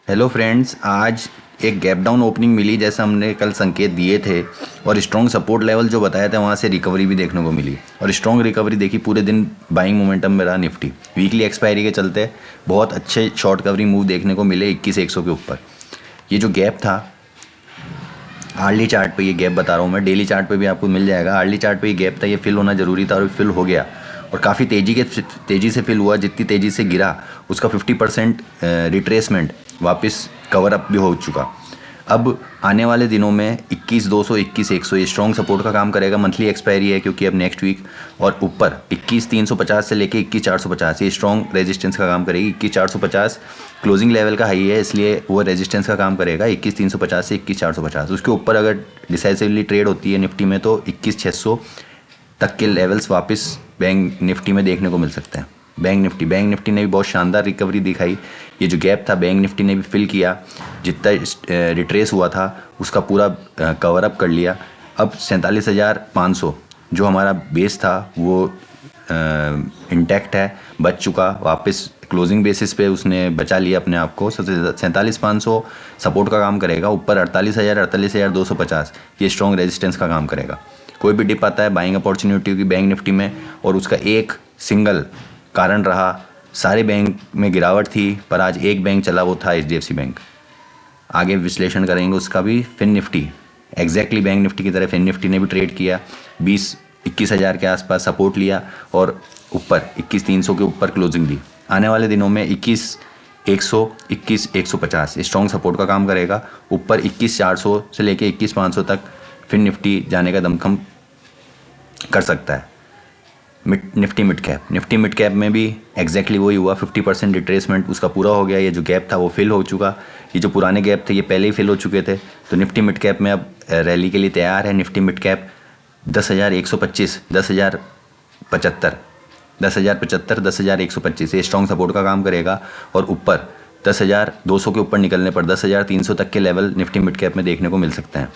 Hello friends, आज एक gap down opening मिली जैसा हमने कल संकेत दिए थे और स्ट्रॉन्ग सपोर्ट लेवल जो बताया था वहाँ से रिकवरी भी देखने को मिली और स्ट्रॉन्ग रिकवरी देखी। पूरे दिन बाइंग मोमेंटम में रहा निफ्टी। वीकली एक्सपायरी के चलते बहुत अच्छे शॉर्ट कवरिंग मूव देखने को मिले 21,100 के ऊपर। ये जो गैप था आर्ली चार्ट पे, ये गैप बता रहा हूँ मैं, डेली चार्ट पे भी आपको मिल जाएगा। आर्ली चार्ट पे ये गैप था, ये फिल होना ज़रूरी था और फिल हो गया और काफ़ी तेज़ी से फिल हुआ। जितनी तेज़ी से गिरा उसका 50% रिट्रेसमेंट वापस कवर अप भी हो चुका। अब आने वाले दिनों में 21,200 21,100 ये स्ट्रॉन्ग सपोर्ट का काम करेगा। मंथली एक्सपायरी है क्योंकि अब नेक्स्ट वीक, और ऊपर 21,350 से लेके 21,450 ये स्ट्रॉन्ग रेजिस्टेंस का काम करेगी। 21,450 क्लोजिंग लेवल का हाई है, इसलिए वो रेजिस्टेंस का काम करेगा 21,350 से 21,450। उसके ऊपर अगर डिसाइसिवली ट्रेड होती है निफ्टी में तो 21,600 तक के लेवल्स वापस बैंक निफ्टी में देखने को मिल सकते हैं। बैंक निफ्टी ने भी बहुत शानदार रिकवरी दिखाई। ये जो गैप था बैंक निफ्टी ने भी फिल किया, जितना रिट्रेस हुआ था उसका पूरा कवर अप कर लिया। अब 47,500 जो हमारा बेस था वो इंटैक्ट है, बच चुका। वापस क्लोजिंग बेसिस पे उसने बचा लिया अपने आप को। 47,500 सपोर्ट का काम करेगा। ऊपर 48,000 48,250 ये स्ट्रॉन्ग रेजिस्टेंस का काम करेगा। कोई भी डिप आता है बाइंग अपॉर्चुनिटी की बैंक निफ्टी में, और उसका एक सिंगल कारण रहा, सारे बैंक में गिरावट थी पर आज एक बैंक चला, वो था HDFC बैंक। आगे विश्लेषण करेंगे उसका भी। Fin Nifty exactly Bank Nifty की तरह फिन निफ्टी ने भी ट्रेड किया। 21,000 के आसपास सपोर्ट लिया और ऊपर 21,300 के ऊपर क्लोजिंग दी। आने वाले दिनों में 21,100 21,150 स्ट्रॉन्ग सपोर्ट का काम करेगा। ऊपर 21,400 से लेके 21,500 तक फिन निफ्टी जाने का दमखम कर सकता है। निफ्टी मिड कैप में भी एग्जैक्टली वही हुआ। 50% रिट्रेसमेंट उसका पूरा हो गया। ये जो गैप था वो फिल हो चुका। ये जो पुराने गैप थे ये पहले ही फिल हो चुके थे। तो निफ्टी मिड कैप में अब रैली के लिए तैयार है। निफ्टी मिड कैप 10,125 10,075 10,075 10,125 ये स्ट्रॉन्ग सपोर्ट का काम करेगा। और ऊपर 10,200 के ऊपर निकलने पर 10,300 तक के लेवल निफ्टी मिड कैप में देखने को मिल सकते हैं।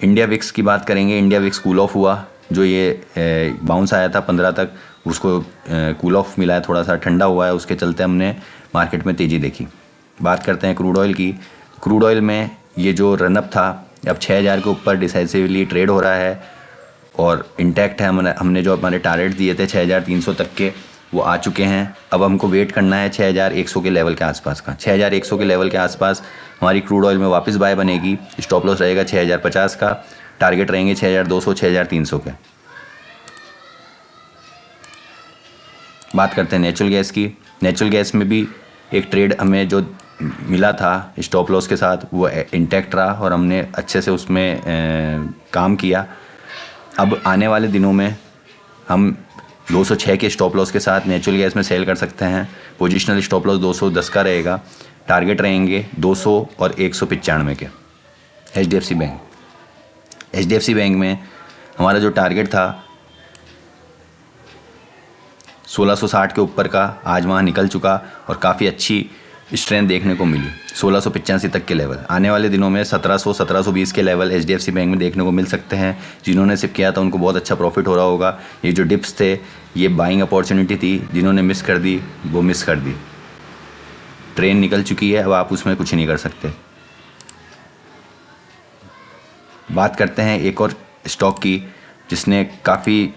इंडिया विक्स की बात करेंगे। इंडिया विक्स कूल ऑफ हुआ। जो ये बाउंस आया था 15 तक, उसको कूल ऑफ मिला है, थोड़ा सा ठंडा हुआ है, उसके चलते हमने मार्केट में तेज़ी देखी। बात करते हैं क्रूड ऑयल की। क्रूड ऑयल में ये जो रनअप था अब 6,000 के ऊपर डिसाइसिवली ट्रेड हो रहा है और इंटैक्ट है। हमने जो हमारे टारगेट दिए थे 6,300 तक के वो आ चुके हैं। अब हमको वेट करना है 6,100 के लेवल के आसपास का। 6,100 के लेवल के आसपास हमारी क्रूड ऑयल में वापस बाय बनेगी। स्टॉप लॉस रहेगा 6,050 का। टारगेट रहेंगे 6,200 6,300 के। बात करते हैं नेचुरल गैस की। नेचुरल गैस में भी एक ट्रेड हमें जो मिला था स्टॉप लॉस के साथ वो इंटैक्ट रहा और हमने अच्छे से उसमें काम किया। अब आने वाले दिनों में हम 206 के स्टॉप लॉस के साथ नेचुरल गैस में सेल कर सकते हैं। पोजिशनल स्टॉप लॉस 210 का रहेगा। टारगेट रहेंगे 200 और 195 के। HDFC बैंक में हमारा जो टारगेट था 1660 के ऊपर का, आज वहाँ निकल चुका और काफ़ी अच्छी स्ट्रेंथ देखने को मिली 1685 तक के लेवल। आने वाले दिनों में 1700 1720 के लेवल HDFC बैंक में देखने को मिल सकते हैं। जिन्होंने सिप किया था उनको बहुत अच्छा प्रॉफिट हो रहा होगा। ये जो डिप्स थे ये बाइंग अपॉर्चुनिटी थी, जिन्होंने मिस कर दी वो मिस कर दी। ट्रेन निकल चुकी है, अब आप उसमें कुछ नहीं कर सकते। बात करते हैं एक और स्टॉक की जिसने काफ़ी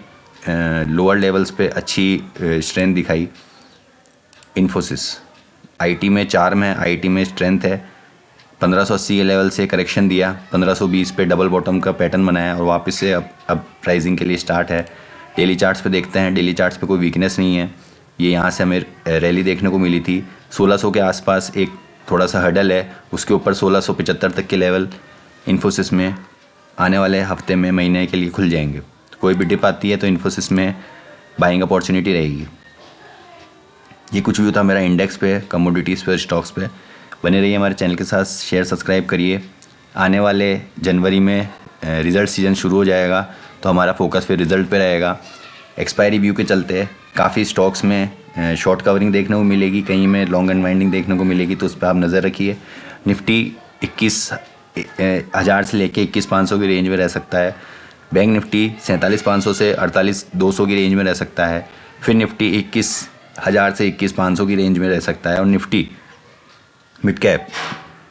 लोअर लेवल्स पे अच्छी स्ट्रेंथ दिखाई। इन्फोसिस IT में चार्म है, IT में स्ट्रेंथ है। 1580 के लेवल से करेक्शन दिया, 1520 पे डबल बॉटम का पैटर्न बनाया और वापस से अब प्राइसिंग के लिए स्टार्ट है। डेली चार्ट्स पे देखते हैं। डेली चार्ट्स पे कोई वीकनेस नहीं है। ये यहाँ से हमें रैली देखने को मिली थी। 1600 के आसपास एक थोड़ा सा हर्डल है, उसके ऊपर 1675 तक के लेवल इन्फोसिस में आने वाले हफ्ते में महीने के लिए खुल जाएंगे। कोई भी डिप आती है तो इन्फोसिस में बाइंग अपॉर्चुनिटी रहेगी। ये कुछ भी था मेरा इंडेक्स पे, कमोडिटीज़ पे, स्टॉक्स पे। बने रहिए हमारे चैनल के साथ, शेयर सब्सक्राइब करिए। आने वाले जनवरी में रिज़ल्ट सीजन शुरू हो जाएगा तो हमारा फोकस फिर रिज़ल्ट पे रहेगा। एक्सपायरी व्यू के चलते काफ़ी स्टॉक्स में शॉर्ट कवरिंग देखने को मिलेगी, कहीं में लॉन्ग अनवाइंडिंग देखने को मिलेगी, तो उस पर आप नज़र रखिए। निफ्टी 21,000 से लेके 21,500 की रेंज में रह सकता है। बैंक निफ्टी 47,500 से 48,200 की रेंज में रह सकता है। फिर निफ्टी 21,000 से 21,500 की रेंज में रह सकता है। और निफ्टी मिड कैप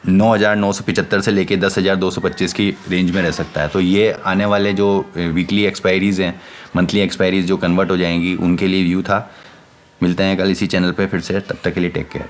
9,975 से लेके 10,225 की रेंज में रह सकता है। तो ये आने वाले जो वीकली एक्सपायरीज़ हैं, मंथली एक्सपायरीज़ जो कन्वर्ट हो जाएंगी, उनके लिए व्यू था। मिलते हैं कल इसी चैनल पे फिर से, तब तक के लिए टेक केयर।